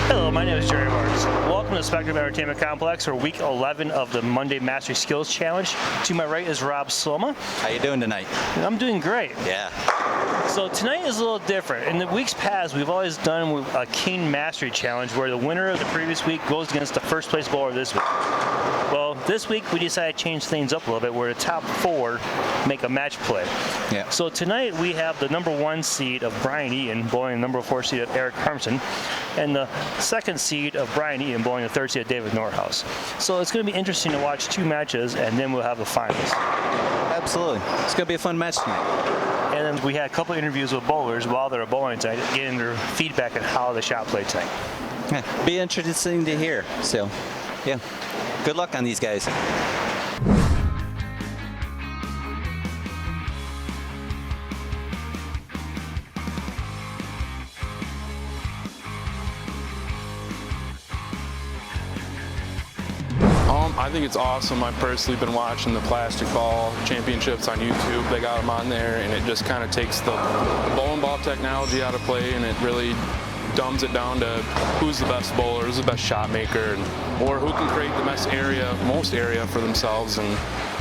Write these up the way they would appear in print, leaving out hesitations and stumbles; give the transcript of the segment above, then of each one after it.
Hello, my name is Jerry Bartz. Welcome to the Spectrum Entertainment Complex for week 11 of the Monday Mastery Skills Challenge. To my right is Rob Sloma. How you doing tonight? I'm doing great. Yeah. So tonight is a little different. In the weeks past, we've always done a King Mastery Challenge where the winner of the previous week goes against the first place bowler this week. Well, this week we decided to change things up a little bit where the top 4 make a match play. Yeah. So tonight we have the number 1 seed of Bryan Eaton bowling the number 4 seed of Eric Harmsen, and the 2nd seed of Bryan Eaton bowling the 3rd seed of David Northouse. So it's going to be interesting to watch 2 matches, and then we'll have the finals. Absolutely. It's going to be a fun match tonight. And then we had a couple interviews with bowlers while they were bowling tonight, getting their feedback on how the shot played tonight. Yeah, be interesting to hear. So, yeah. Good luck on these guys. I think it's awesome. I've personally been watching the plastic ball championships on YouTube. They got them on there, and it just kind of takes the bowling ball technology out of play, and it really dumbs it down to who's the best bowler, who's the best shot maker, or who can create the most area for themselves and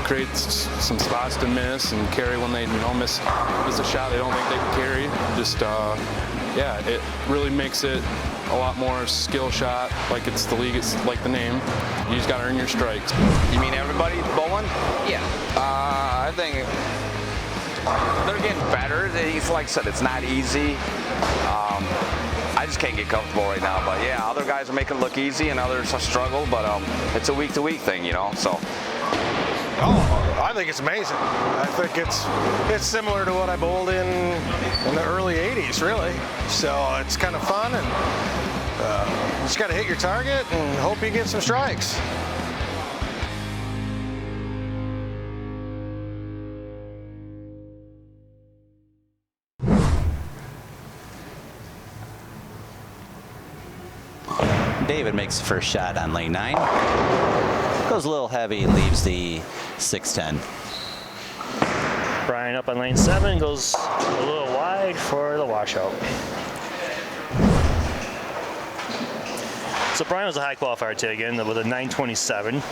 create some spots to miss and carry when they miss a shot they don't think they can carry. Just yeah, it really makes it a lot more skill shot, like it's the league, it's like the name. You just got to earn your strikes. You mean everybody bowling? Yeah. I think they're getting better. Like I said, it's not easy. I just can't get comfortable right now. But yeah, other guys are making it look easy and others struggle. But it's a week-to-week thing, So. Oh, I think it's amazing. I think it's similar to what I bowled in the early 80s, really. So it's kind of fun, and you just got to hit your target and hope you get some strikes. David makes the first shot on lane 9. Goes a little heavy, leaves the 6-10. Bryan up on lane 7, goes a little wide for the washout. So Bryan was a high qualifier today again with a 927.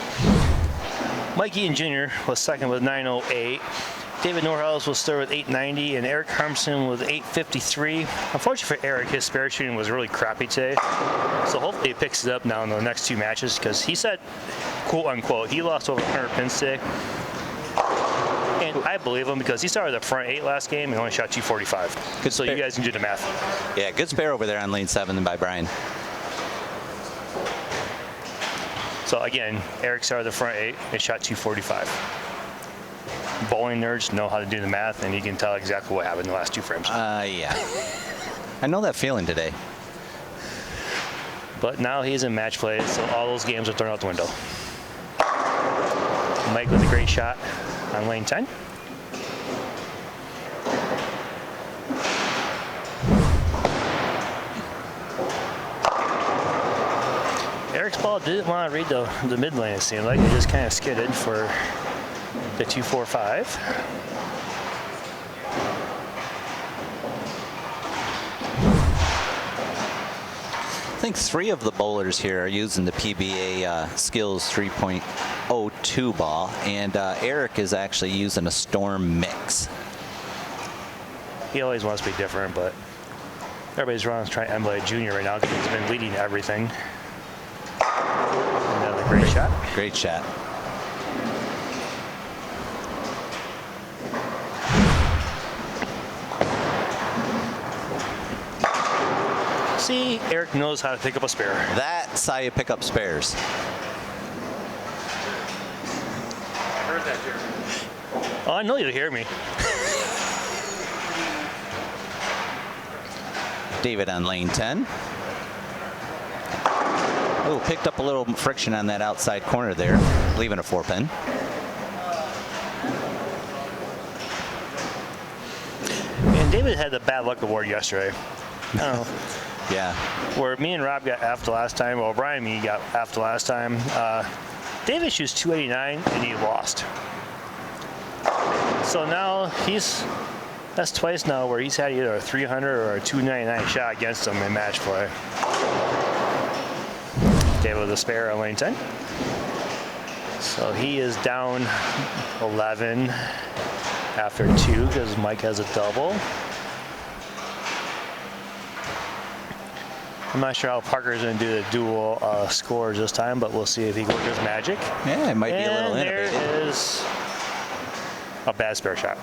Mike Eaton Jr. was second with 908. David Northouse was third with 890, and Eric Harmsen with 853. Unfortunately for Eric, his spare shooting was really crappy today. So hopefully he picks it up now in the next 2 matches, because he said, quote unquote, he lost over 100 pins today. And I believe him, because he started the front 8 last game and only shot 245. Good so spare. You guys can do the math. Yeah, good spare over there on lane 7 by Bryan. So again, Eric started the front 8 and shot 245. Bowling nerds know how to do the math, and you can tell exactly what happened in the last 2 frames. Yeah. I know that feeling today. But now he's in match play, so all those games are thrown out the window. Mike with a great shot on lane 10. Eric's ball didn't want to read the mid lane, it seemed like. It just kind of skidded for the 245. I think 3 of the bowlers here are using the PBA Skills 3.02 ball, and Eric is actually using a Storm Mix. He always wants to be different, but everybody's trying to emulate Junior right now because he's been leading everything. Another great shot. Great shot. See, Eric knows how to pick up a spare. That's how you pick up spares. I heard that, Jerry. Oh, I know you hear me. David on lane 10. Oh, picked up a little friction on that outside corner there, leaving a 4-pin. And David had the bad luck award yesterday. I don't know. Yeah. Where me and Rob got F the last time, well, Brian and me got F the last time. David shoots 289 and he lost. So now that's twice now where he's had either a 300 or a 299 shot against him in match play. David with a spare on lane 10. So he is down 11 after 2 because Mike has a double. I'm not sure how Parker's going to do the dual scores this time, but we'll see if he works his magic. Yeah, it might be a little And there innovative. is a bad spare shot.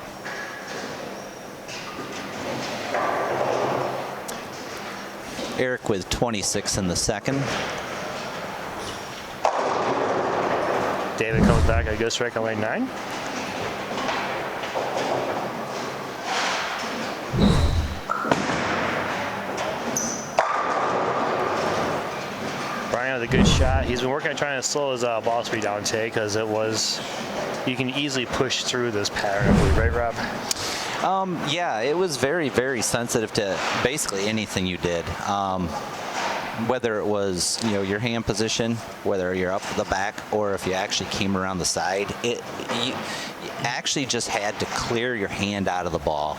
Eric with 26 in the second. David comes back at a good strike on lane 9. Brian with a good shot. He's been working on trying to slow his ball speed down today because you can easily push through this pattern, I believe, right, Rob? Yeah, it was very, very sensitive to basically anything you did. Whether it was, your hand position, whether you're up the back, or if you actually came around the side, you actually just had to clear your hand out of the ball.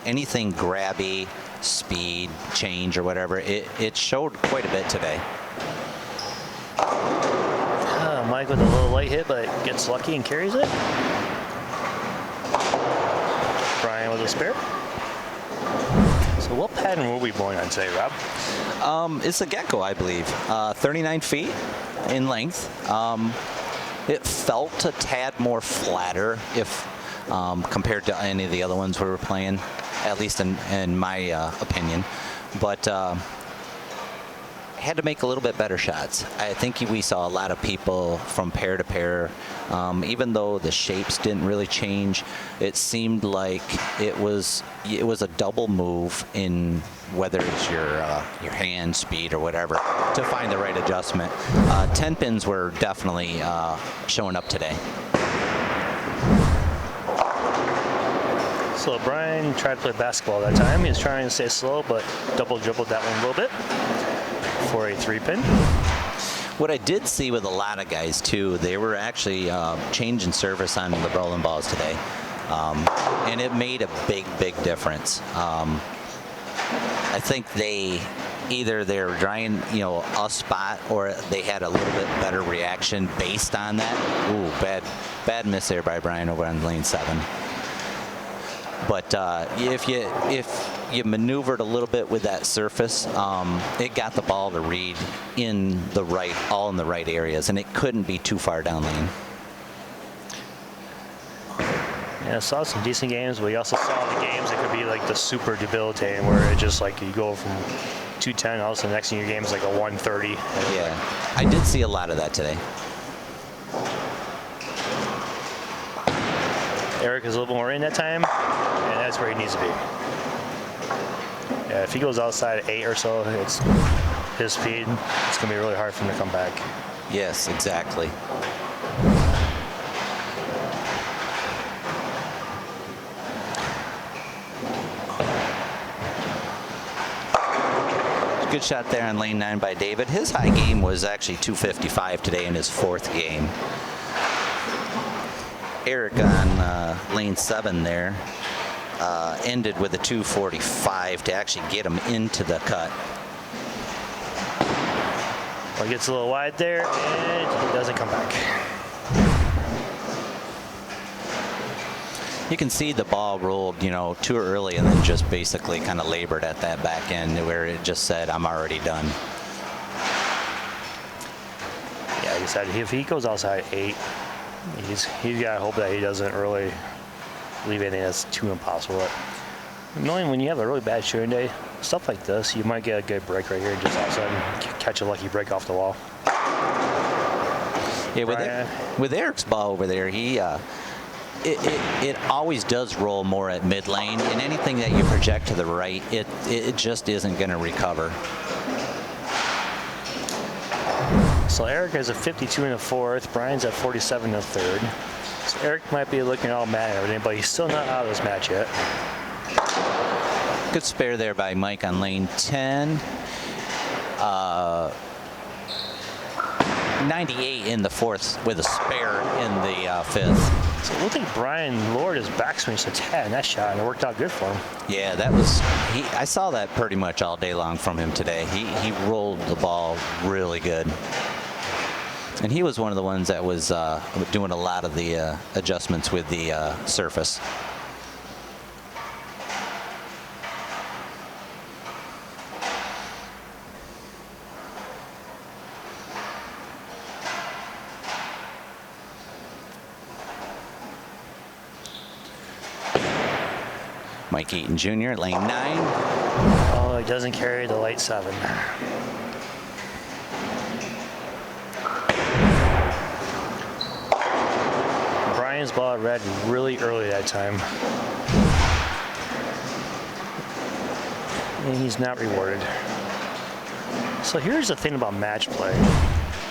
Anything grabby, speed, change, or whatever, it showed quite a bit today. Mike with a little light hit, but gets lucky and carries it. Brian with a spare. So what pattern were we bowling on today, Rob? It's a gecko, I believe. 39 feet in length. It felt a tad more flatter if compared to any of the other ones we were playing, at least in my opinion. But had to make a little bit better shots. I think we saw a lot of people from pair to pair. Even though the shapes didn't really change, it seemed like it was a double move in whether it's your hand speed or whatever to find the right adjustment. 10 pins were definitely showing up today. So Brian tried to play basketball that time. He was trying to stay slow, but double dribbled that one a little bit for a 3-pin. What I did see with a lot of guys too, they were actually changing service on the bowling balls today, and it made a big difference. I think either they're trying a spot, or they had a little bit better reaction based on that. Ooh, bad miss there by Brian over on lane 7. But if you maneuvered a little bit with that surface, it got the ball to read all in the right areas, and it couldn't be too far down lane. Yeah, I saw some decent games, but we also saw the games that could be like the super debilitating, where it just like you go from 210, all of a sudden the next thing your game is like a 130. Yeah, I did see a lot of that today. Eric is a little more in that time, and that's where he needs to be. Yeah, if he goes outside at 8 or so, it's his speed. It's going to be really hard for him to come back. Yes, exactly. Good shot there on lane 9 by David. His high game was actually 255 today in his 4th game. Eric on lane 7 there ended with a 245 to actually get him into the cut. Well, he gets a little wide there, and he doesn't come back. You can see the ball rolled, too early, and then just basically kind of labored at that back end where it just said, I'm already done. Yeah, like I said, if he goes outside 8, he's got to hope that he doesn't really leave anything that's too impossible. Knowing when you have a really bad shooting day, stuff like this, you might get a good break right here and just all of a sudden catch a lucky break off the wall. Yeah, with Eric's ball over there, he it always does roll more at mid lane, and anything that you project to the right, it just isn't going to recover. So Eric is a 52 in the 4th. Brian's at 47 in the 3rd. So Eric might be looking all mad and everything, but he's still not out of this match yet. Good spare there by Mike on lane 10. 98 in the fourth with a spare in the fifth. So it looked like Brian lowered his backswing to 10 that shot, and it worked out good for him. Yeah, that was. I saw that pretty much all day long from him today. He rolled the ball really good, and he was one of the ones that was doing a lot of the adjustments with the surface. Mike Eaton Jr., lane 9. Oh, he doesn't carry the light 7. Brian's ball read really early that time. And he's not rewarded. So here's the thing about match play.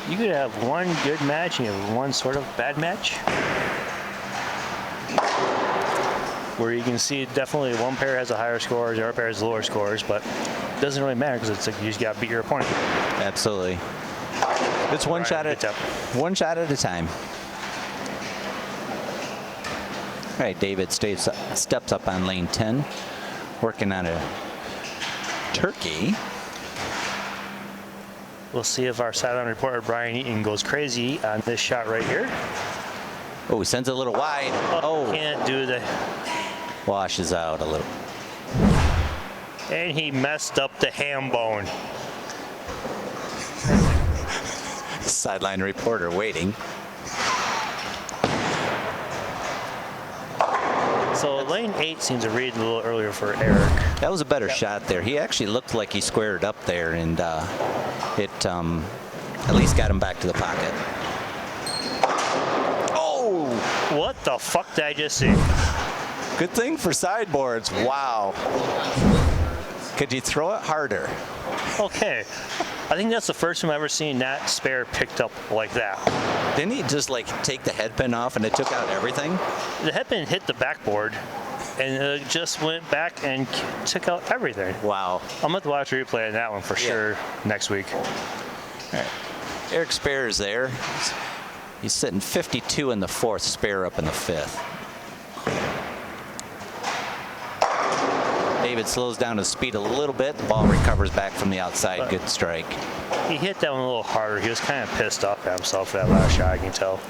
You could have one good match and you have one sort of bad match, where you can see definitely one pair has a higher score, the other pair has lower scores, but it doesn't really matter because it's like you just got to beat your opponent. Absolutely. It's one shot at a time. All right, David steps up on lane 10, working on a turkey. We'll see if our sideline reporter Bryan Eaton goes crazy on this shot right here. Oh, he sends it a little wide. Oh, can't do the. Washes out a little. And he messed up the ham bone. Sideline reporter waiting. So lane 8 seems to read a little earlier for Eric. That was a better shot there. He actually looked like he squared up there, and it at least got him back to the pocket. Oh! What the fuck did I just see? Good thing for sideboards. Wow. Could you throw it harder? Okay. I think that's the first time I've ever seen that spare picked up like that. Didn't he just like take the headpin off and it took out everything? The headpin hit the backboard and it just went back and took out everything. Wow. I'm going to watch a replay on that one for sure next week. All right. Eric Spare is there. He's sitting 52 in the fourth, Spare up in the fifth. David slows down his speed a little bit. The ball recovers back from the outside. Good strike. He hit that one a little harder. He was kind of pissed off at himself for that last shot, I can tell.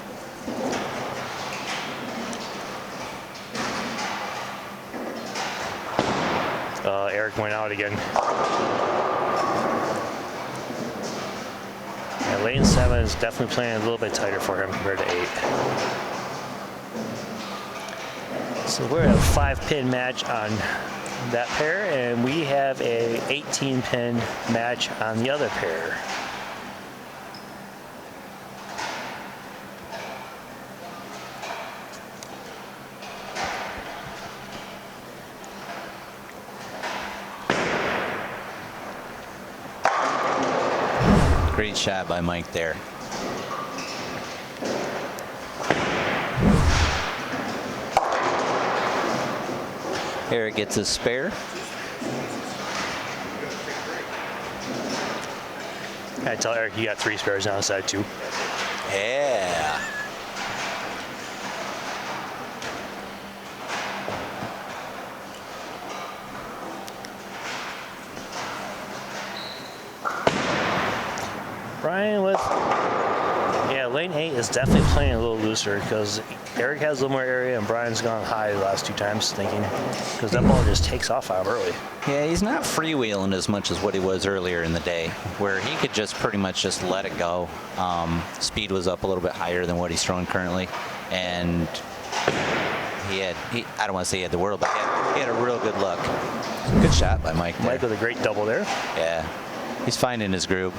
Eric went out again. Yeah, lane 7 is definitely playing a little bit tighter for him compared to 8. So we're at a 5-pin match on that pair, and we have a 18-pin match on the other pair. Great shot by Mike there. Eric gets his spare. I tell Eric you got 3 spares on the side too. Yeah. Brian with, lane 8 is definitely playing a little looser because Eric has a little more area and Brian's gone high the last 2 times thinking, because that ball just takes off out early. Yeah, he's not freewheeling as much as what he was earlier in the day, where he could just pretty much just let it go. Speed was up a little bit higher than what he's throwing currently, and I don't want to say he had the world, but he had a real good look. Good shot by Mike there. Mike with a great double there. Yeah, he's finding his groove.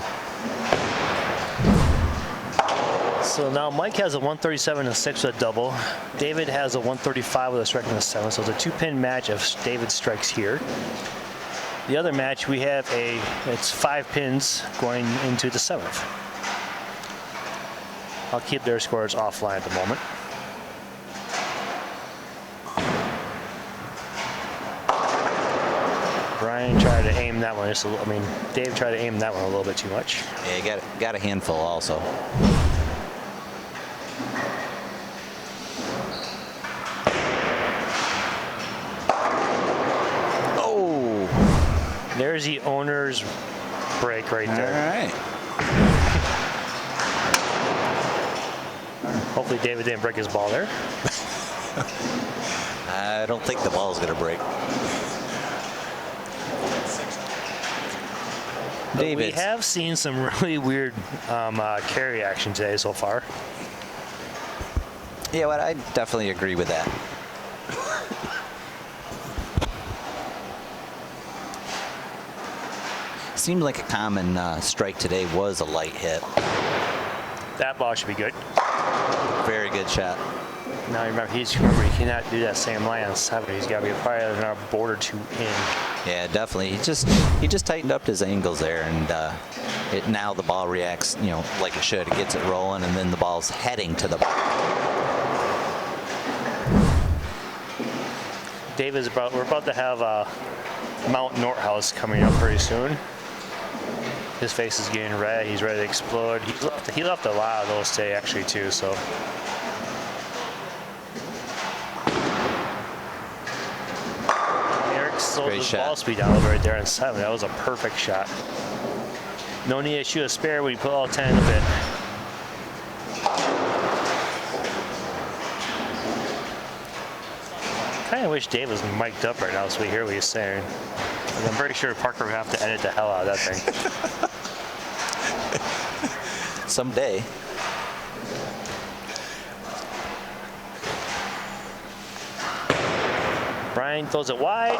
So now Mike has a 137 and a 6 with a double. David has a 135 with a strike and a 7. So it's a 2-pin match if David strikes here. The other match we have it's 5 pins going into the 7th. I'll keep their scores offline at the moment. aim that one just a little. I mean, Dave tried to aim that one a little bit too much. Yeah, you got a handful also. Oh, there's the owner's break right there. All right. Hopefully David didn't break his ball there. I don't think the ball's going to break. We have seen some really weird carry action today so far. Yeah, well, I definitely agree with that. Seemed like a common strike today was a light hit. That ball should be good. Very good shot. Now remember, he cannot do that same line on 7. He's got to be probably another board or 2 in. Yeah, definitely. He just tightened up his angles there, and now the ball reacts, like it should. It gets it rolling, and then the ball's heading to the ball. We're about to have Mount Northouse coming up pretty soon. His face is getting red. He's ready to explode. He left a lot of those today actually too. So. Eric slowed his ball speed down right there on 7. That was a perfect shot. No need to shoot a spare when you put all 10 in the pit. I kind of wish Dave was mic'd up right now so we hear what he's saying. I'm pretty sure Parker would have to edit the hell out of that thing. Someday. Bryan throws it wide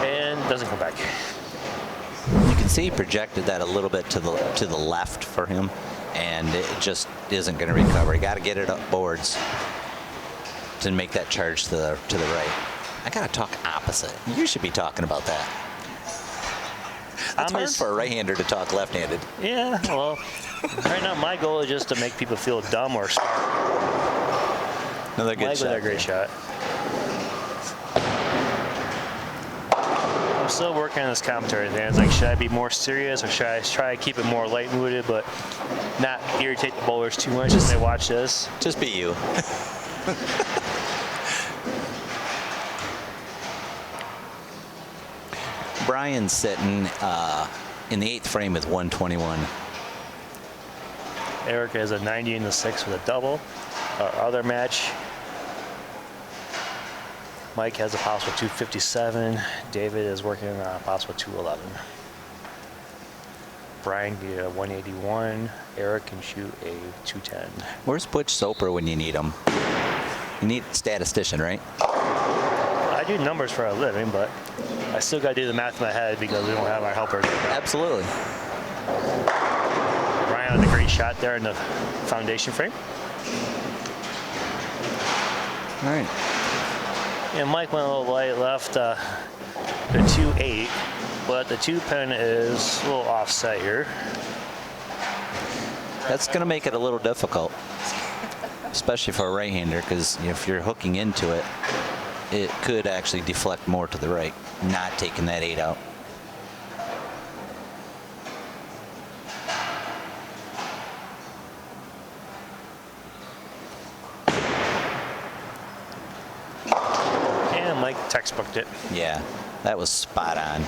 and doesn't come back. You can see he projected that a little bit to the left for him, and it just isn't going to recover. You got to get it up boards to make that charge to the right. I got to talk opposite. You should be talking about that. It's hard for a right-hander to talk left-handed. Yeah, well, right now my goal is just to make people feel dumb or smart. Another good shot. Another great shot. I'm still working on this commentary thing. It's like, should I be more serious or should I try to keep it more light-mooded but not irritate the bowlers too much as they watch this? Just be you. Bryan's sitting in the 8th frame with 121. Eric has a 90 in the 6 with a double. Our other match, Mike has a possible 257. David is working on a possible 211. Bryan can get a 181. Eric can shoot a 210. Where's Butch Soper when you need him? You need a statistician, right? I do numbers for a living, but I still got to do the math in my head because we don't have our helpers. Absolutely. Bryan with a great shot there in the foundation frame. All right. And Mike went a little light, left the 2-8, but the 2-pin is a little offset here. That's going to make it a little difficult, especially for a right-hander, because if you're hooking into it, it could actually deflect more to the right, not taking that 8 out. And Mike textbooked it. Yeah, that was spot on.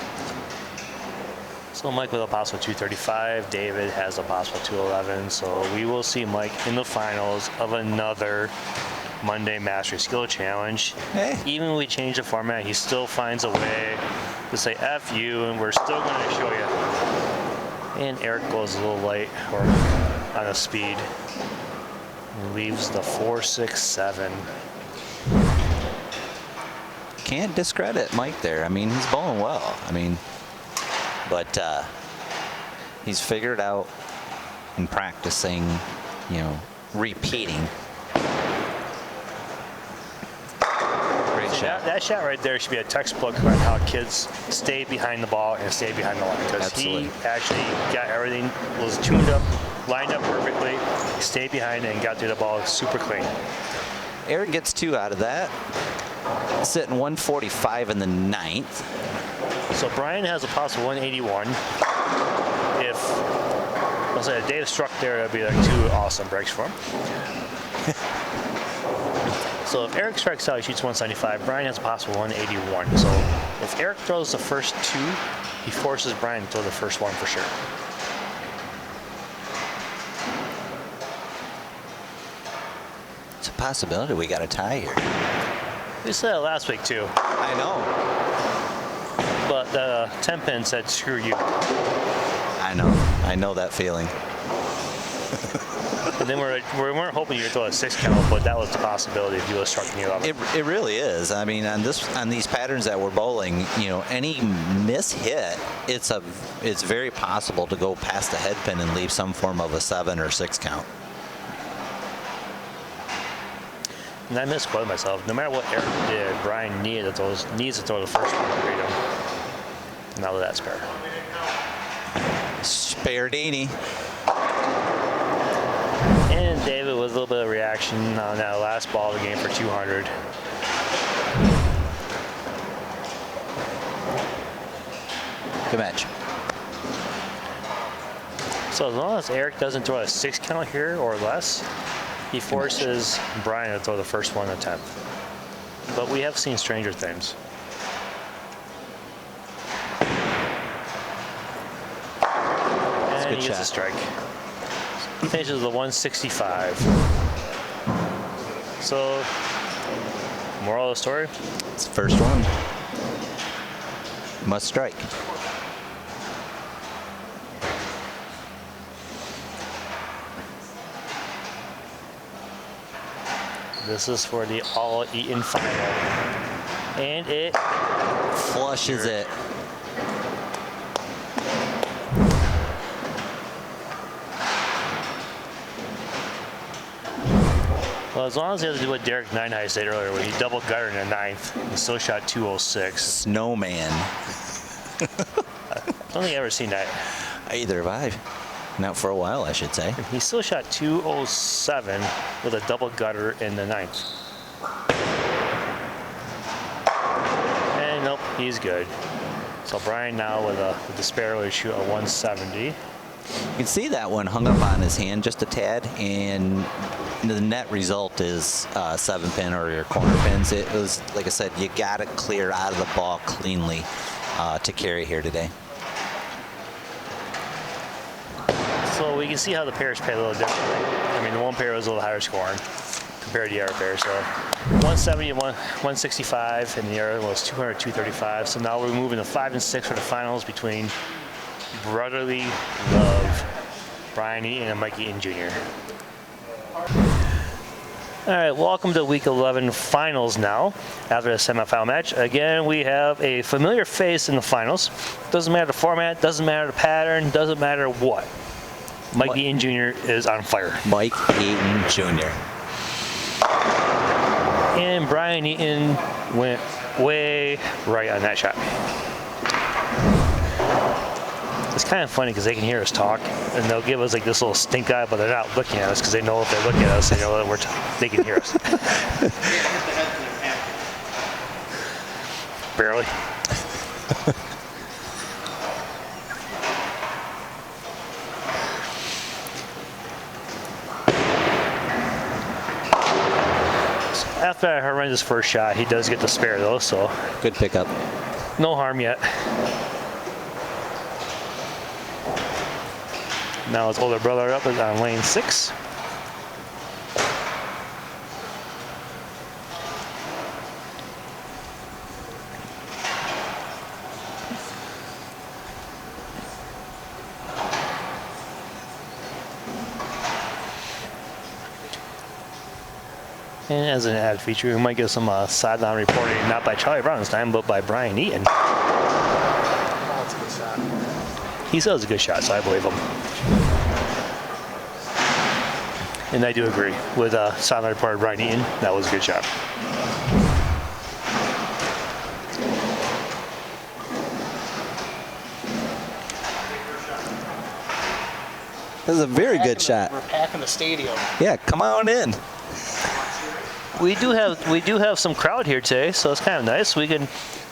So Mike with a possible 235. David has a possible 211. So we will see Mike in the finals of another Monday Mastery Skill Challenge. Hey. Even when we change the format, he still finds a way to say F you, and we're still going to show you. And Eric goes a little light or on a speed. And leaves the 4.67. Can't discredit Mike there. I mean, he's bowling well. I mean, but he's figured out in practicing, repeating. That shot right there should be a textbook on how kids stay behind the ball and stay behind the line, because he actually got everything, was tuned up, lined up perfectly, stayed behind and got through the ball super clean. Eric gets 2 out of that. Sitting 145 in the 9th. So Bryan has a possible 181. If, let's say, Dave struck there, that'd be like 2 awesome breaks for him. So if Eric strikes out, he shoots 175. Bryan has a possible 181. So if Eric throws the first 2, he forces Bryan to throw the first one for sure. It's a possibility we got a tie here. We said it last week too, I know. but the 10 pin said screw you. I know that feeling. And then we weren't hoping you'd throw a 6 count, but that was the possibility if you would struck the 11. It really is. I mean, on these patterns that we're bowling, you know, any miss hit, it's very possible to go past the head pin and leave some form of a 7 or 6 count. And I misquoted myself. No matter what Eric did, Bryan needs to throw the first one to beat him. Now that that's spare. Spare Daney. And David with a little bit of reaction on that last ball of the game for 200. Good match. So as long as Eric doesn't throw a 6 count here or less, he forces Bryan to throw the first one in the 10th. But we have seen stranger things. And good he gets a shot. strike. Finishes the 165. So, moral of the story? It's the first one. Must strike. This is for the All Eaton final. And it Flushes it. Well, as long as he doesn't do what Derek Nineheist said earlier, when he double gutted in the 9th, he still shot 206. Snowman. I don't think I've ever seen that. Either have I. Not for a while, I should say. He still shot 207 with a double gutter in the 9th. And nope, he's good. So Bryan now with the spare will shoot a 170. You can see that one hung up on his hand just a tad, and the net result is 7 pin or your corner pins. It was, like I said, you got to clear out of the ball cleanly to carry here today. So we can see how the pairs play a little differently. I mean, the one pair was a little higher scoring compared to the other pair. So 170 and 165, and the other was 200, 235. So now we're moving to 5 and 6 for the finals between brotherly love, Bryan Eaton and Mike Eaton Jr. All right, welcome to Week 11 finals now. After the semifinal match, again we have a familiar face in the finals. Doesn't matter the format, doesn't matter the pattern, doesn't matter what. Mike Eaton Jr. is on fire. Mike Eaton Jr. And Bryan Eaton went way right on that shot. It's kind of funny because they can hear us talk, and they'll give us like this little stink eye, but they're not looking at us because they know if they look at us, they know that they can hear us. Barely. After that horrendous first shot, he does get the spare though, so Good pickup. no harm yet. Now his older brother up is on lane 6. And as an added feature, we might get some sideline reporting, not by Charlie Brown this time, but by Bryan Eaton. That's a good shot. He says it's a good shot, so I believe him. And I do agree with sideline reporter Bryan Eaton. That was a good shot. This is a very good shot. We're packing the stadium. Yeah, come on in. We do have some crowd here today, so it's kind of nice. We can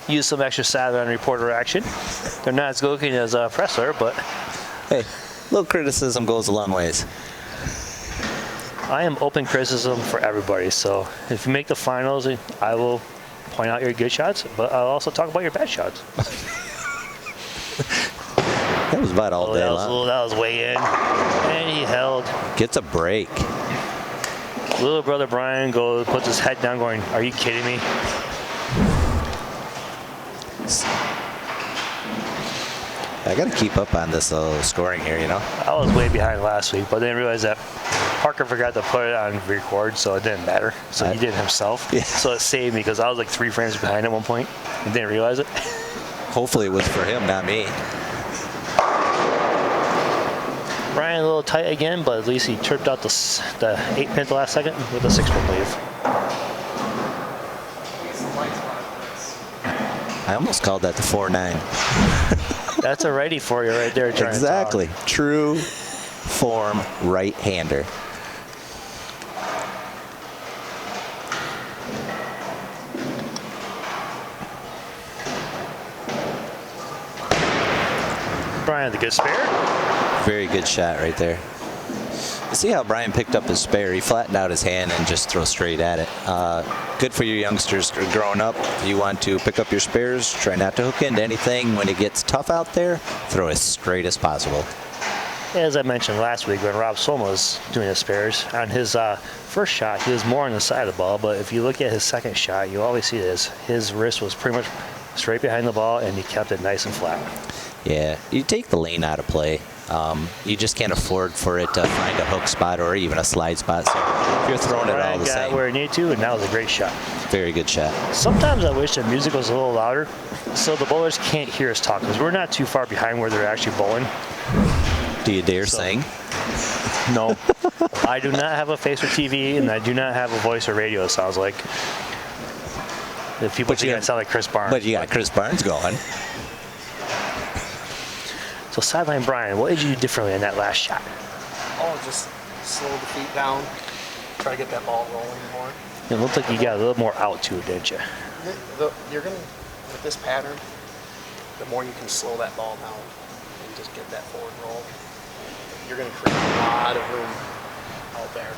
use some extra sideline reporter action. They're not as good looking as Pressler, but Hey, a little criticism goes a long ways. I am open criticism for everybody. So if you make the finals, I will point out your good shots, but I'll also talk about your bad shots. That was about all day long. That was way in, and he held. Gets a break. Little brother Bryan puts his head down going, are you kidding me? I got to keep up on this scoring here, you know. I was way behind last week, but didn't realize that Parker forgot to put it on record, so it didn't matter. So he did it himself. Yeah. So it saved me because I was like 3 frames behind at one point and didn't realize it. Hopefully it was for him, not me. Bryan a little tight again, but at least he tripped out the 8-pin at the last second with a 6-pin leave. I almost called that the 4-9. That's a righty for you right there. Exactly. True form right-hander. Bryan, the good spare. Very good shot right there. See how Bryan picked up his spare. He flattened out his hand and just throw straight at it. Good for you youngsters growing up. You want to pick up your spares, try not to hook into anything. When it gets tough out there, throw as straight as possible. As I mentioned last week when Rob Sloma was doing his spares, on his first shot, he was more on the side of the ball, but if you look at his second shot, you always see this. His wrist was pretty much straight behind the ball, and he kept it nice and flat. Yeah, you take the lane out of play. You just can't afford for it to find a hook spot or even a slide spot. So you're throwing it all the got same. where he needed to, and that was a great shot. Very good shot. Sometimes I wish the music was a little louder so the bowlers can't hear us talk, because we're not too far behind where they're actually bowling. Do you dare sing? No. I do not have a face for TV, and I do not have a voice for radio, it sounds like. If people think I sound like Chris Barnes. But you got Chris Barnes going. So sideline Bryan, what did you do differently in that last shot? Oh, just slow the feet down. Try to get that ball rolling more. It looked like you got a little more out to it, didn't you? You're gonna, with this pattern, the more you can slow that ball down and just get that forward roll, you're gonna create a lot of room out there.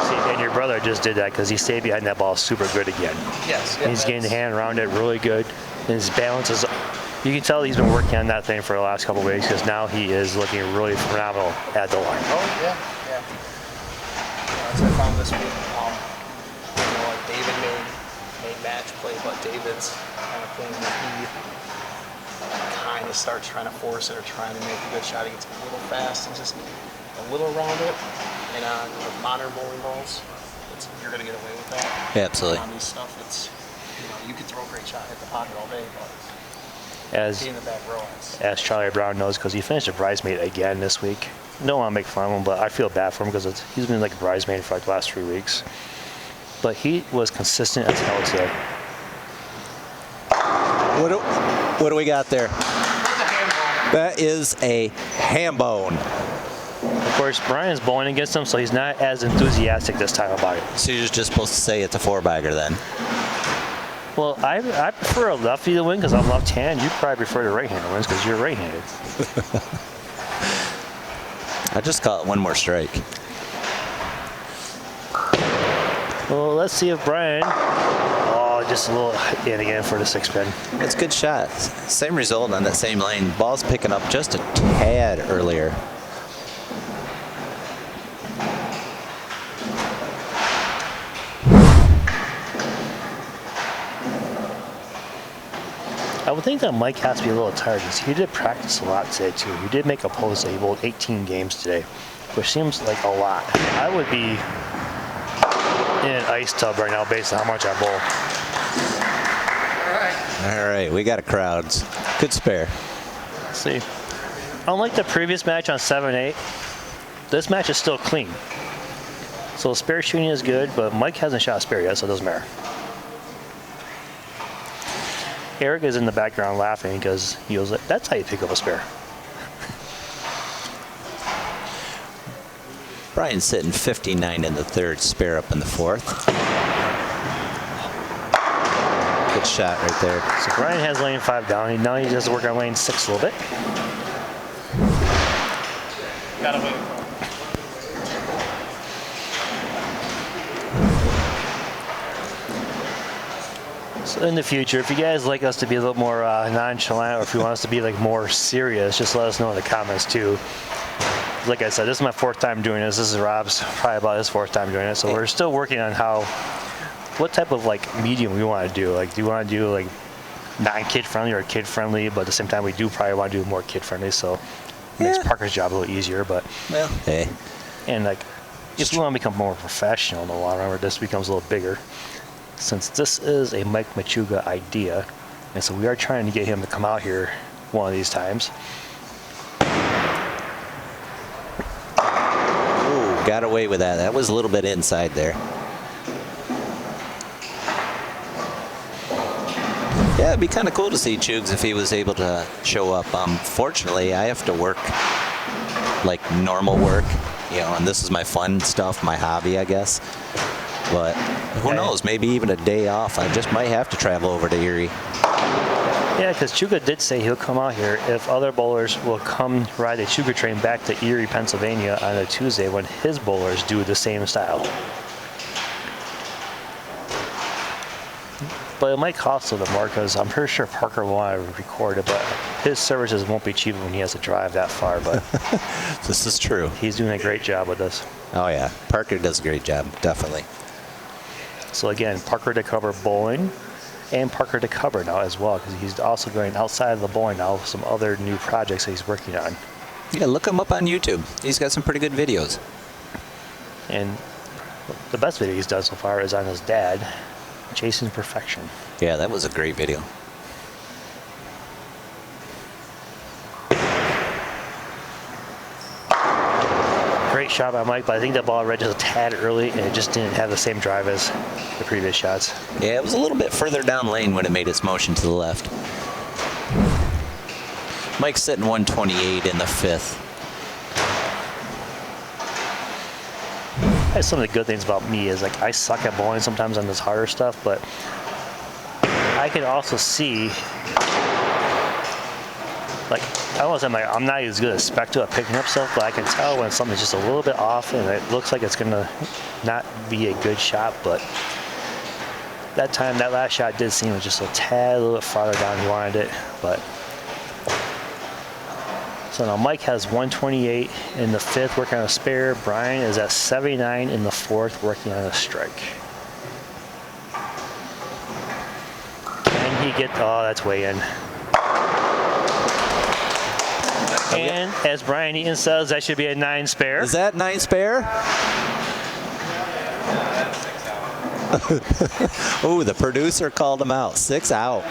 See, and your brother just did that because he stayed behind that ball super good again. Yes. And he's getting the hand around it really good. And his balance is, you can tell he's been working on that thing for the last couple of weeks, because now he is looking really phenomenal at the line. Oh, yeah. As I found this week, like David made match play, but David's kind of thing that he kind of starts trying to force it or trying to make a good shot. He gets a little fast and just a little around it. And on modern bowling balls, you're going to get away with that. Yeah, absolutely. On these stuff, you can throw a great shot, hit the pocket all day, but As in the back row, Charlie Brown knows, because he finished a bridesmaid again this week. Don't want to make fun of him, but I feel bad for him because he's been like a bridesmaid for like the last 3 weeks. But he was consistent as hell today. What do we got there? That is a ham bone. Of course, Bryan's bowling against him, so he's not as enthusiastic this time about it. So you're just supposed to say it's a 4-bagger then? Well, I prefer a lefty to win because I'm left-handed. You probably prefer the right-hander wins because you're right-handed. I just call it one more strike. Well, let's see if Bryan. Oh, just a little in again for the 6-pin. It's a good shot. Same result on that same lane. Ball's picking up just a tad earlier. I would think that Mike has to be a little tired because he did practice a lot today too. He did make a post that he bowled 18 games today, which seems like a lot. I would be in an ice tub right now based on how much I bowl. All right, we got a crowd. Good spare. Let's see. Unlike the previous match on 7-8, this match is still clean. So spare shooting is good, but Mike hasn't shot a spare yet, so it doesn't matter. Eric is in the background laughing because he was like, that's how you pick up a spare. Bryan's sitting 59 in the third, spare up in the fourth. Good good shot right there. So Bryan has lane 5 down. Now he has to work on lane 6 a little bit. Gotta wait. So in the future, if you guys like us to be a little more nonchalant, or if you want us to be like more serious, just let us know in the comments too. Like I said, this is my 4th time doing this. This is Rob's probably about his 4th time doing it. So we're still working on what type of like medium we want to do. Like, do you want to do like non-kid friendly or kid friendly? But at the same time, we do probably want to do more kid friendly. So it makes Parker's job a little easier. But well, hey, and like if we want to become more professional in the long run, where this becomes a little bigger. Since this is a Mike Machuga idea, and so we are trying to get him to come out here one of these times. Ooh, got away with that. That was a little bit inside there. Yeah, it'd be kind of cool to see Chugs if he was able to show up. Fortunately, I have to work like normal work, you know, and this is my fun stuff, my hobby, I guess. But who knows, maybe even a day off. I just might have to travel over to Erie. Yeah, because Chuga did say he'll come out here if other bowlers will come ride a Chuga train back to Erie, Pennsylvania on a Tuesday when his bowlers do the same style. But it might cost a little more because I'm pretty sure Parker will want to record it, but his services won't be cheap when he has to drive that far. But this is true. He's doing a great job with this. Oh yeah, Parker does a great job, definitely. So again, Parker to cover bowling and Parker to cover now as well, because he's also going outside of the bowling now with some other new projects that he's working on. Yeah, look him up on YouTube. He's got some pretty good videos. And the best video he's done so far is on his dad, Chasing Perfection. Yeah, that was a great video. Great shot by Mike, but I think that ball read just a tad early, and it just didn't have the same drive as the previous shots. Yeah, it was a little bit further down lane when it made its motion to the left. Mike's sitting 128 in the 5th. That's some of the good things about me is like I suck at bowling sometimes on this harder stuff, but I can also see, like, I don't want to say I'm not as good as Specto at picking up stuff, but I can tell when something's just a little bit off and it looks like it's gonna not be a good shot. But that time, that last shot did seem just a tad a little bit farther down he wanted it. But so now Mike has 128 in the 5th working on a spare. Bryan is at 79 in the 4th working on a strike. Can he get, oh, that's way in. And as Bryan Eaton says, that should be a 9 spare. Is that 9 spare? Oh, the producer called him out. 6 out.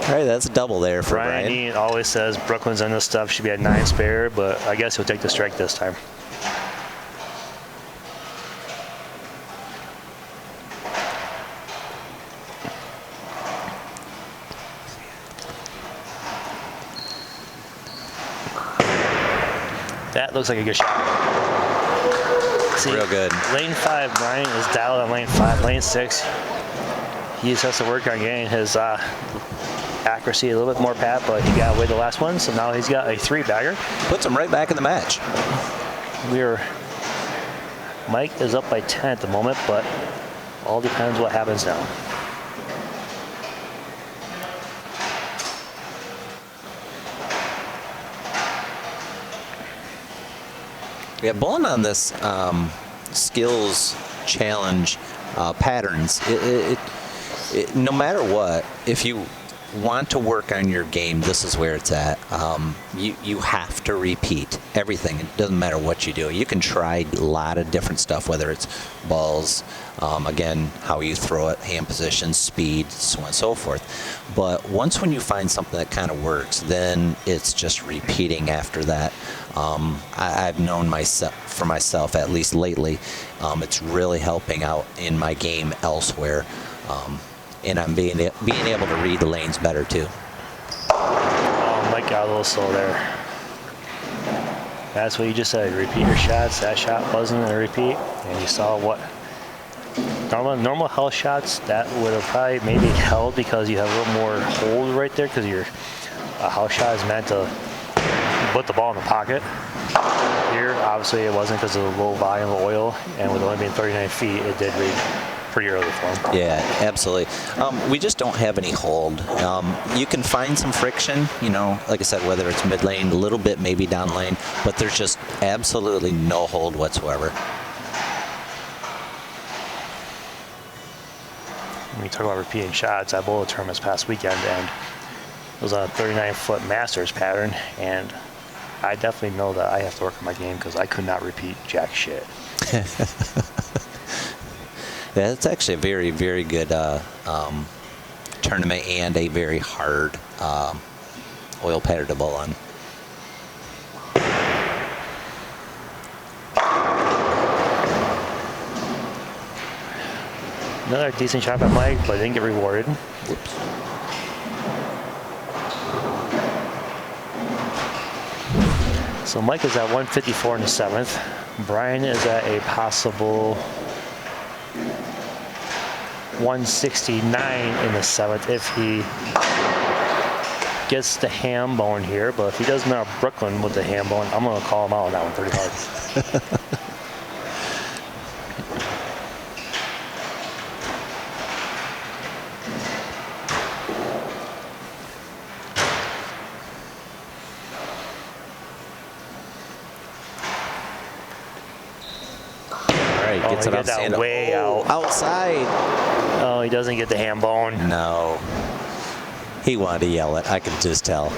All right, that's a double there for Bryan Bryan. Eaton always says Brooklyn's on this stuff should be a 9 spare, but I guess he'll take the strike this time. That looks like a good shot. See, Real good. Lane 5, Bryan is dialed on lane 5. Lane 6, he just has to work on getting his accuracy a little bit more, Pat, but he got away the last one, so now he's got a 3-bagger. Puts him right back in the match. Mike is up by 10 at the moment, but all depends what happens now. Yeah, bowling on this skills challenge patterns, no matter what, if you want to work on your game, this is where it's at. You have to repeat everything. It doesn't matter what you do. You can try a lot of different stuff, whether it's balls, again, how you throw it, hand position, speed, so on and so forth. But once when you find something that kind of works, then it's just repeating after that. I've known for myself, at least lately, it's really helping out in my game elsewhere. And I'm being able to read the lanes better too. Oh, Mike got a little slow there. That's what you just said. Repeat your shots. That shot wasn't a repeat, and you saw what Normal house shots, that would have probably maybe held because you have a little more hold right there because your house shot is meant to put the ball in the pocket. Here, obviously, it wasn't because of the low volume of oil, and with only being 39 feet, it did read pretty early for him. Yeah, absolutely. We just don't have any hold. You can find some friction, you know, like I said, whether it's mid lane, a little bit maybe down lane, but there's just absolutely no hold whatsoever. When you talk about repeating shots, I bowled a tournament this past weekend, and it was on a 39-foot Masters pattern, and I definitely know that I have to work on my game because I could not repeat jack shit. Yeah, it's actually a very, very good tournament and a very hard oil pattern to bowl on. Another decent shot by Mike, but didn't get rewarded. Whoops. So Mike is at 154 in the 7th. Bryan is at a possible 169 in the 7th if he gets the ham bone here. But if he doesn't have Brooklyn with the ham bone, I'm going to call him out on that one pretty hard. Gets it that way out. Outside. Oh, he doesn't get the ham bone. No. He wanted to yell it. I can just tell.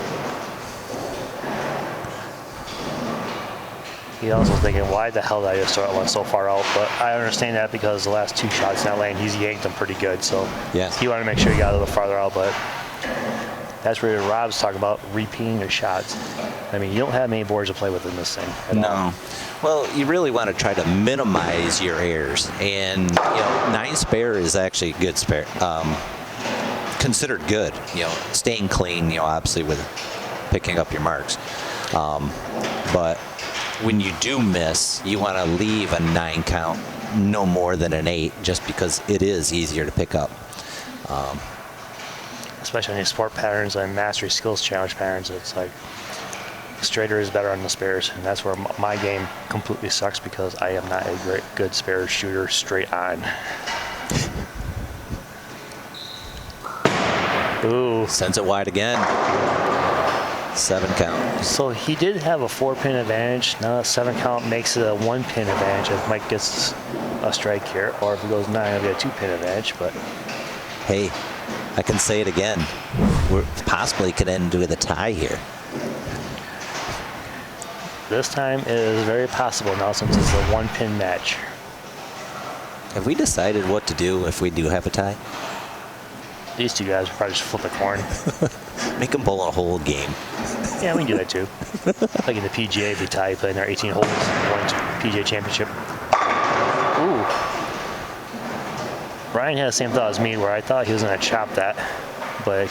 He also was thinking, why the hell did I just throw that one so far out? But I understand that because the last 2 shots in that lane, he's yanked them pretty good. So yes, he wanted to make sure he got a little farther out. But that's where Rob's talking about repeating your shots. I mean, you don't have many boards to play with in this thing at all. Well, you really want to try to minimize your errors, and you know, 9 spare is actually a good spare, considered good. You know, staying clean. You know, obviously with picking up your marks, but when you do miss, you want to leave a 9 count, no more than an 8, just because it is easier to pick up. Especially on these sport patterns and mastery skills challenge patterns, it's like straighter is better on the spares, and that's where my game completely sucks because I am not a good spare shooter straight on. Ooh. Sends it wide again. 7 count. So he did have a 4-pin advantage. Now a 7 count makes it a 1-pin advantage if Mike gets a strike here, or if he goes 9, it'll be a 2-pin advantage. But hey, I can say it again. We possibly could end with a tie here. This time it is very possible now since it's a 1-pin match. Have we decided what to do if we do have a tie? These 2 guys will probably just flip a coin. Make them bowl a whole game. Yeah, we can do that too. Like in the PGA, if we tie, playing our 18 holes, won PGA Championship. Ooh. Bryan had the same thought as me, where I thought he was going to chop that, but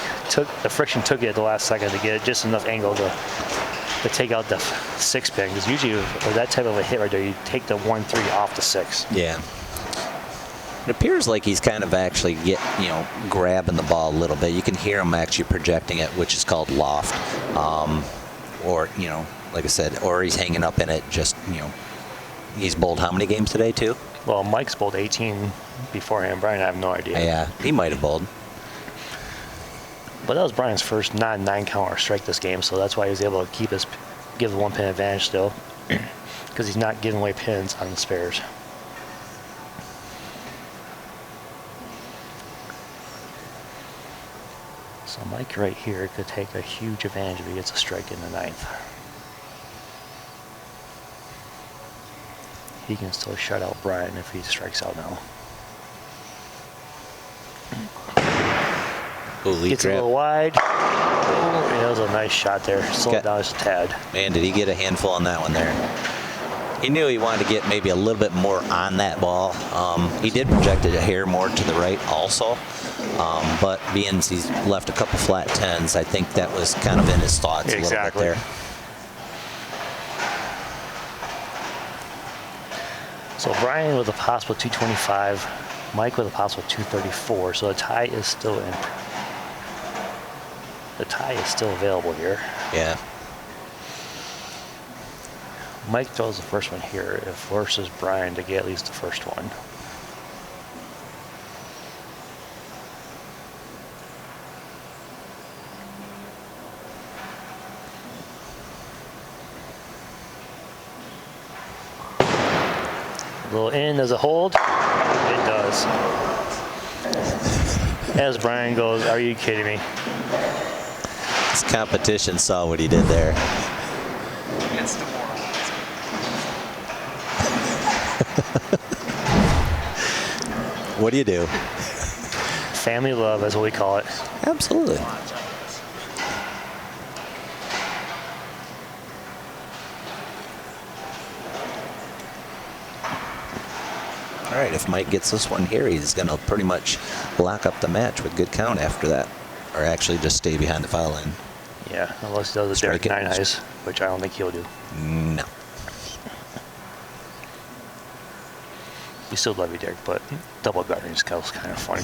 the friction took it at the last second to get just enough angle to take out the 6-pin. Because usually with that type of a hit right there, you take the 1-3 off the 6. Yeah. It appears like he's kind of actually grabbing the ball a little bit. You can hear him actually projecting it, which is called loft. Or, like I said, or he's hanging up in it just, he's bowled how many games today, too? Well, Mike's bowled 18 beforehand. Bryan, I have no idea. Yeah, he might have bowled. But that was Bryan's first non-9 count or strike this game, so that's why he was able to give the 1-pin advantage still, because he's not giving away pins on the spares. So Mike right here could take a huge advantage if he gets a strike in the 9th. He can still shut out Bryan if he strikes out now. Ooh, gets a little wide. Oh, that was a nice shot there. Slow it down just a tad. Man, did he get a handful on that one there. He knew he wanted to get maybe a little bit more on that ball. He did project it a hair more to the right also. But being he's left a couple flat 10s, I think that was kind of in his thoughts a little bit there. So Bryan with a possible 225. Mike with a possible 234, so the tie is still in. The tie is still available here. Yeah. Mike throws the first one here. It forces Bryan to get at least the first one. A little in, does it hold? It does. As Bryan goes, are you kidding me? This competition saw what he did there. It's demoralizing. What do you do? Family love, that's what we call it. Absolutely. All right, if Mike gets this one here, he's going to pretty much lock up the match with good count after that. Or actually just stay behind the foul line. Yeah, unless he does a Strike Derek it. Nine Eyes, which I don't think he'll do. No. We still love you, Derek, but double guarding is kind of funny.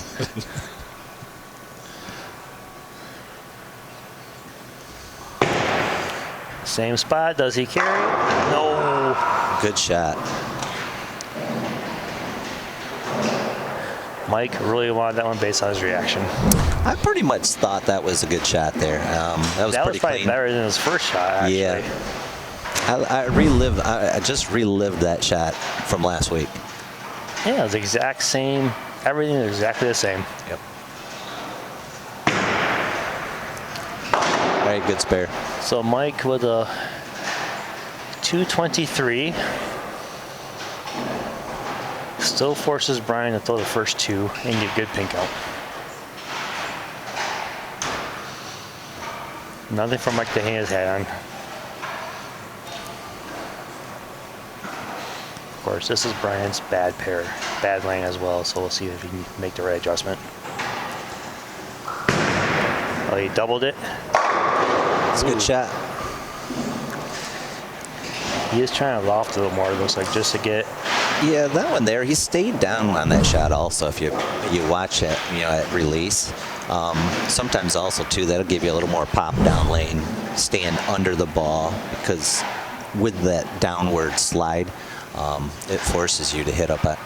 Same spot. Does he carry? No. Good shot. Mike really wanted that one based on his reaction. I pretty much thought that was a good shot there. That was pretty probably clean. better than his first shot, actually. Yeah. I just relived that shot from last week. Yeah, it's the exact same. Everything is exactly the same. Yep. All right, good spare. So Mike with a 223. Still forces Bryan to throw the first two and get good pin count. Nothing for Mike to hang his hat on. Of course, this is Bryan's bad pair, bad lane as well, so we'll see if he can make the right adjustment. Oh, he doubled it. It's a good shot. He is trying to loft a little more, it looks like, just to get. Yeah, that one there, he stayed down on that shot also. If you watch it, at release. Sometimes also too, that'll give you a little more pop down lane, stand under the ball, because with that downward slide, it forces you to hit up at.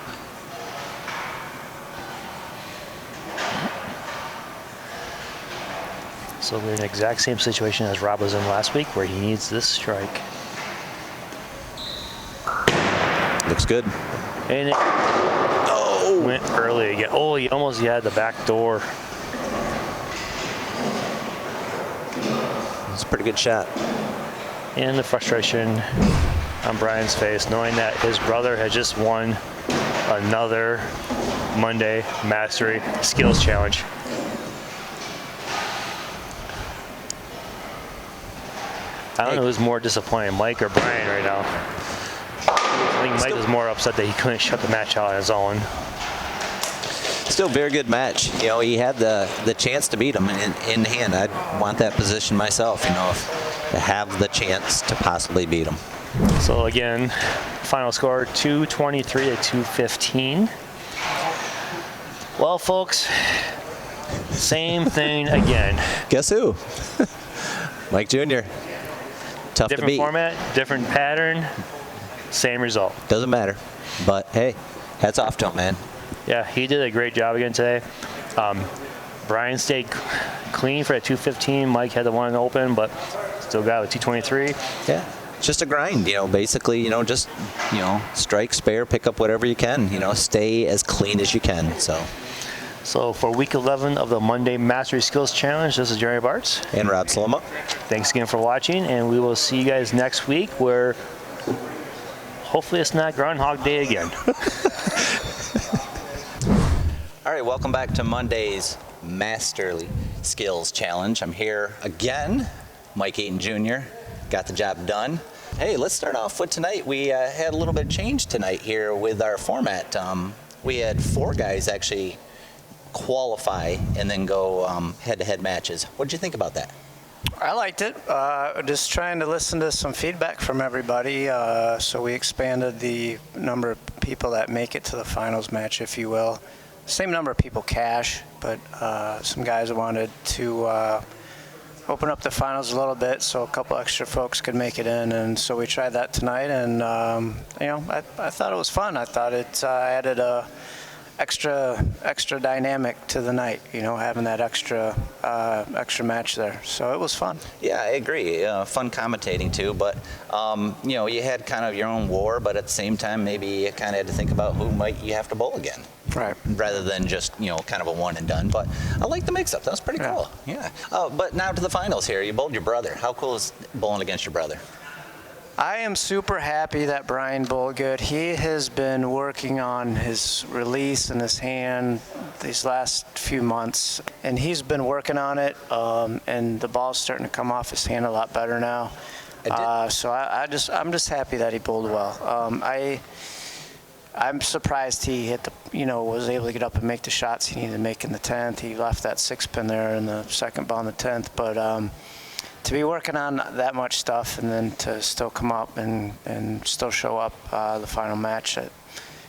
So we're in the exact same situation as Rob was in last week, where he needs this strike. Looks good. And it went early again. Oh, he almost had the back door. It's a pretty good shot. And the frustration on Bryan's face, knowing that his brother had just won another Monday Mastery Skills Challenge. I don't know who's more disappointed, Mike or Bryan right now. I think Mike was more upset that he couldn't shut the match out on his own. Still very good match. He had the chance to beat him in hand. I'd want that position myself, to have the chance to possibly beat him. So again, final score 223 to 215. Well, folks, same thing again. Guess who? Mike Jr. Tough to Different beat. format, different pattern, same result. Doesn't matter. But hey, hats off to him, man. Yeah, he did a great job again today. Bryan stayed clean for a 215. Mike had the one open, but still got a 223. Yeah, it's just a grind, basically, just, strike, spare, pick up whatever you can, stay as clean as you can, so. So for week 11 of the Monday Mastery Skills Challenge, this is Jeremy Bartz. And Rob Sloma. Thanks again for watching, and we will see you guys next week, where hopefully it's not Groundhog Day again. All right, welcome back to Monday's Masterly Skills Challenge. I'm here again, Mike Eaton Jr. Got the job done. Hey, let's start off with tonight. We had a little bit of change tonight here with our format. We had 4 guys actually qualify and then go head-to-head matches. What did you think about that? I liked it. Just trying to listen to some feedback from everybody. So we expanded the number of people that make it to the finals match, if you will. same number of people cash, but some guys wanted to open up the finals a little bit so a couple extra folks could make it in, and so we tried that tonight, and I thought it was fun. I thought it added a extra dynamic to the night, having that extra match there. So it was fun. Yeah, I agree. Fun commentating too, but you had kind of your own war, but at the same time, maybe you kind of had to think about who might you have to bowl again. Right. Rather than just, kind of a one and done. But I like the mix-up. That was pretty cool. Yeah. But now to the finals here. You bowled your brother. How cool is bowling against your brother? I am super happy that Bryan bowled good. He has been working on his release and his hand these last few months, and he's been working on it, and the ball's starting to come off his hand a lot better now. So I'm just happy that he bowled well. I'm surprised he hit was able to get up and make the shots he needed to make in the 10th. He left that 6-pin there in the second ball in the 10th, but to be working on that much stuff and then to still come up and still show up the final match,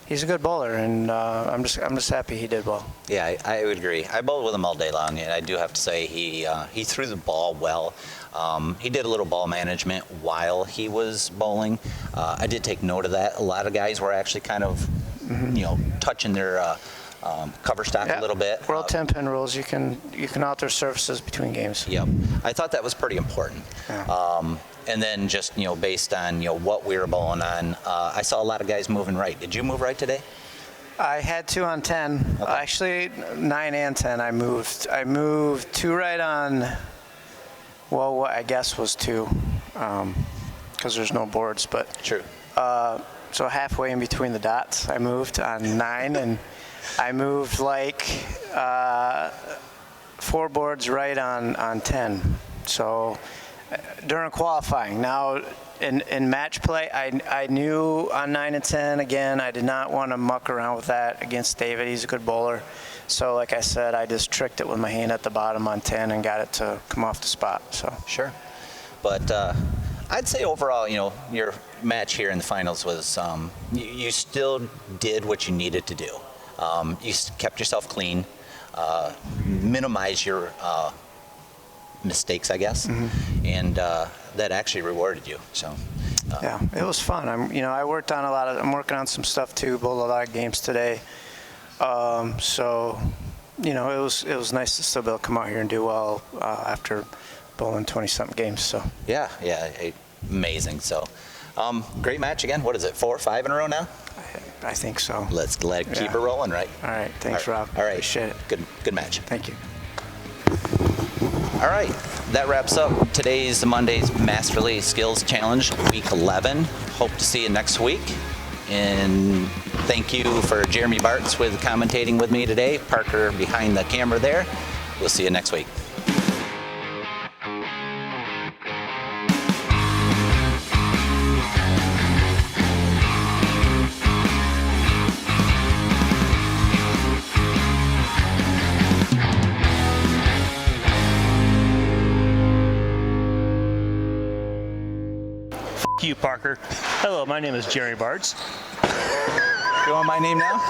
he's a good bowler, and I'm just happy he did well. Yeah, I would agree. I bowled with him all day long, and I do have to say he threw the ball well. He did a little ball management while he was bowling. I did take note of that. A lot of guys were actually kind of, touching their cover stock a little bit. World 10-pin rules, you can alter surfaces between games. Yep. I thought that was pretty important. Yeah. And then just, based on, what we were bowling on, I saw a lot of guys moving right. Did you move right today? I had 2 on 10. Okay. Actually, 9 and 10 I moved. I moved 2 right on, well, what I guess was 2, because there's no boards, but. True. So halfway in between the dots, I moved on 9, and I moved like 4 boards right on 10. So during qualifying, now in match play, I knew on 9 and 10, again, I did not want to muck around with that against David. He's a good bowler. So like I said, I just tricked it with my hand at the bottom on 10 and got it to come off the spot. So Sure. But I'd say overall, your match here in the finals was, you still did what you needed to do. You kept yourself clean, minimize your mistakes, I guess, and that actually rewarded you. So yeah, it was fun. I worked on I'm working on some stuff too. Bowled a lot of games today, so it was nice to still be able to come out here and do well after bowling 20-something games. So yeah, amazing. So great match again. What is it, 4 or 5 in a row now? I think so. Let's keep it rolling, right? All right. Thanks, Rob. All right. Appreciate it. Good match. Thank you. All right. That wraps up today's Monday's Masterly Skills Challenge, week 11. Hope to see you next week. And thank you for Jeremy Bartz with commentating with me today. Parker behind the camera there. We'll see you next week. You, Parker. Hello, my name is Jerry Bartz. You want my name now?